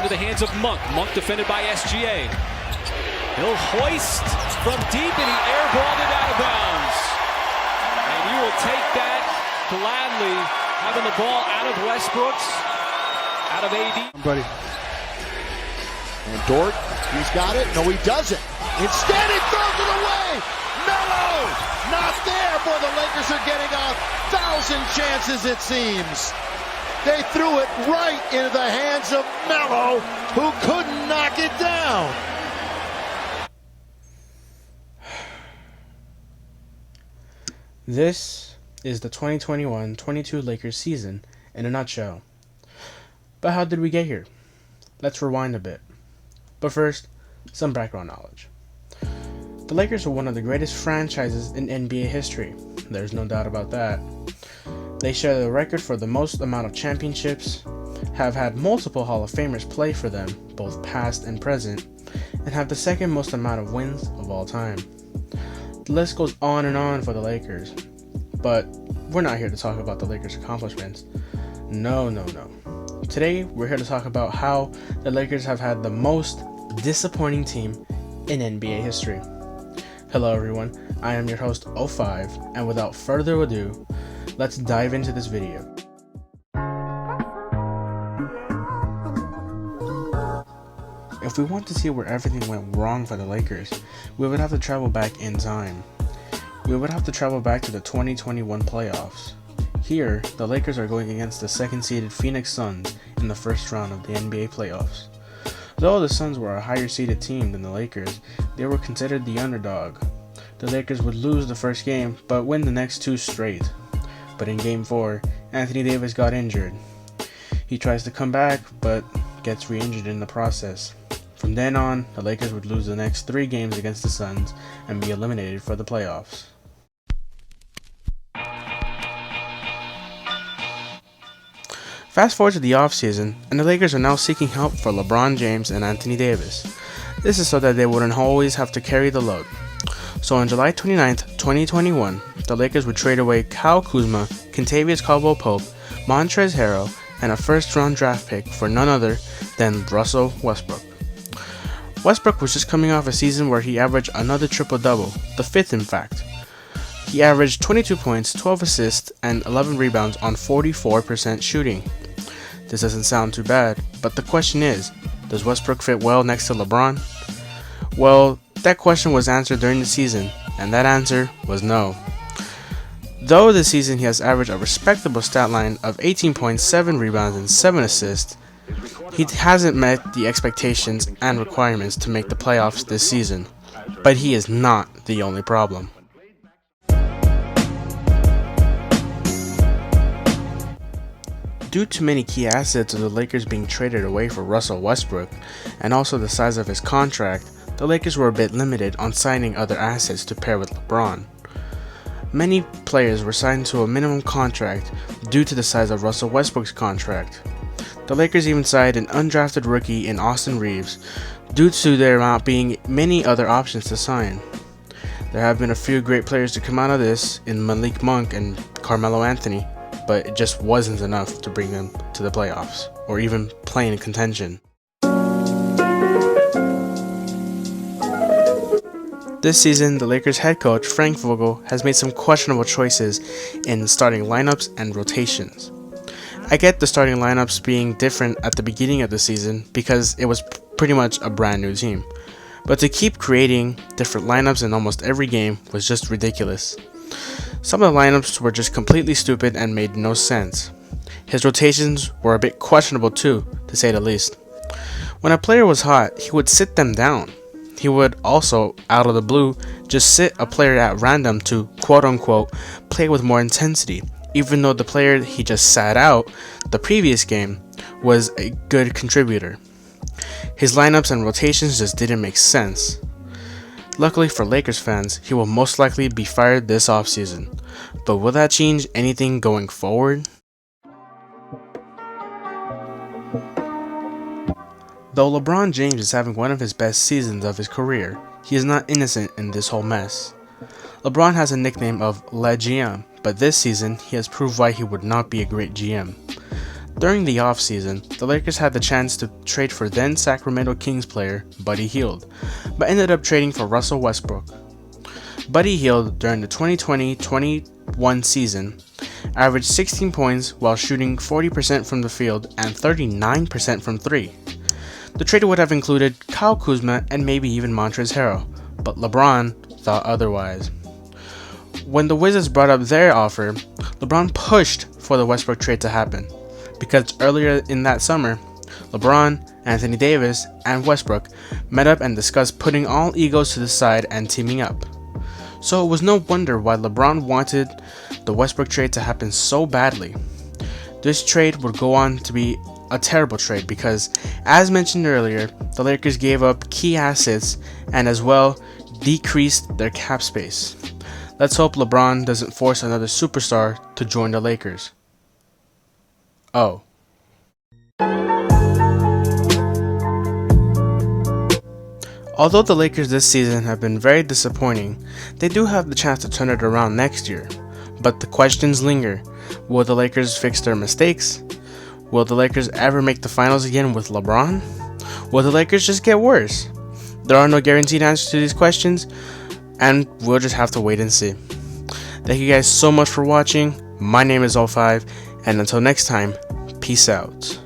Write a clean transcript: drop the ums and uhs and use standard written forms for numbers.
into the hands of Monk. Monk defended by SGA. He'll hoist from deep, and he airballed it out of bounds. And you will take that gladly, having the ball out of Westbrook's, out of AD. Buddy. And Dort, he's got it. No, he doesn't. Instead, he throws it away. Melo, not there. Boy, the Lakers are getting 1,000 chances, it seems. They threw it right into the hands of Melo, who couldn't knock it down. This is the 2021-22 Lakers season in a nutshell. But how did we get here? Let's rewind a bit. But first, some background knowledge. The Lakers are one of the greatest franchises in NBA history. There's no doubt about that. They share the record for the most amount of championships, have had multiple Hall of Famers play for them, both past and present, and have the second most amount of wins of all time. The list goes on and on for the Lakers, but we're not here to talk about the Lakers' accomplishments. No. Today, we're here to talk about how the Lakers have had the most disappointing team in NBA history. Hello everyone, I am your host 05, and without further ado, let's dive into this video. If we want to see where everything went wrong for the Lakers, we would have to travel back in time. We would have to travel back to the 2021 playoffs. Here, the Lakers are going against the second-seeded Phoenix Suns in the first round of the NBA playoffs. Though the Suns were a higher-seeded team than the Lakers, they were considered the underdog. The Lakers would lose the first game, but win the next two straight. But in Game 4, Anthony Davis got injured. He tries to come back, but gets re-injured in the process. From then on, the Lakers would lose the next 3 games against the Suns and be eliminated for the playoffs. Fast forward to the offseason, and the Lakers are now seeking help for LeBron James and Anthony Davis. This is so that they wouldn't always have to carry the load. So on July 29th, 2021, the Lakers would trade away Kyle Kuzma, Kentavious Caldwell-Pope, Montrezl Harrell, and a first-round draft pick for none other than Russell Westbrook. Westbrook was just coming off a season where he averaged another triple-double, the 5th in fact. He averaged 22 points, 12 assists, and 11 rebounds on 44% shooting. This doesn't sound too bad, but the question is, does Westbrook fit well next to LeBron? Well, that question was answered during the season, and that answer was no. Though this season he has averaged a respectable stat line of 18.7 rebounds and 7 assists, he hasn't met the expectations and requirements to make the playoffs this season. But he is not the only problem. Due to many key assets of the Lakers being traded away for Russell Westbrook, and also the size of his contract, the Lakers were a bit limited on signing other assets to pair with LeBron. Many players were signed to a minimum contract due to the size of Russell Westbrook's contract. The Lakers even signed an undrafted rookie in Austin Reeves due to there not being many other options to sign. There have been a few great players to come out of this in Malik Monk and Carmelo Anthony, but it just wasn't enough to bring them to the playoffs, or even play in contention. This season, the Lakers head coach, Frank Vogels, has made some questionable choices in starting lineups and rotations. I get the starting lineups being different at the beginning of the season because it was pretty much a brand new team, but to keep creating different lineups in almost every game was just ridiculous. Some of the lineups were just completely stupid and made no sense. His rotations were a bit questionable too, to say the least. When a player was hot, he would sit them down. He would also, out of the blue, just sit a player at random to, quote-unquote, play with more intensity, even though the player he just sat out the previous game was a good contributor. His lineups and rotations just didn't make sense. Luckily for Lakers fans, he will most likely be fired this offseason. But will that change anything going forward? Though LeBron James is having one of his best seasons of his career, he is not innocent in this whole mess. LeBron has a nickname of LeGM, but this season he has proved why he would not be a great GM. During the offseason, the Lakers had the chance to trade for then Sacramento Kings player Buddy Hield, but ended up trading for Russell Westbrook. Buddy Hield, during the 2020-21 season, averaged 16 points while shooting 40% from the field and 39% from 3. The trade would have included Kyle Kuzma and maybe even Montrezl Harrell, but LeBron thought otherwise. When the Wizards brought up their offer, LeBron pushed for the Westbrook trade to happen, because earlier in that summer, LeBron, Anthony Davis, and Westbrook met up and discussed putting all egos to the side and teaming up. So it was no wonder why LeBron wanted the Westbrook trade to happen so badly. This trade would go on to be a terrible trade because, as mentioned earlier, the Lakers gave up key assets and as well decreased their cap space. Let's hope LeBron doesn't force another superstar to join the Lakers. Oh. Although the Lakers this season have been very disappointing, they do have the chance to turn it around next year. But the questions linger. Will the Lakers fix their mistakes? Will the Lakers ever make the finals again with LeBron? Will the Lakers just get worse? There are no guaranteed answers to these questions, and we'll just have to wait and see. Thank you guys so much for watching. My name is O5, and until next time, peace out.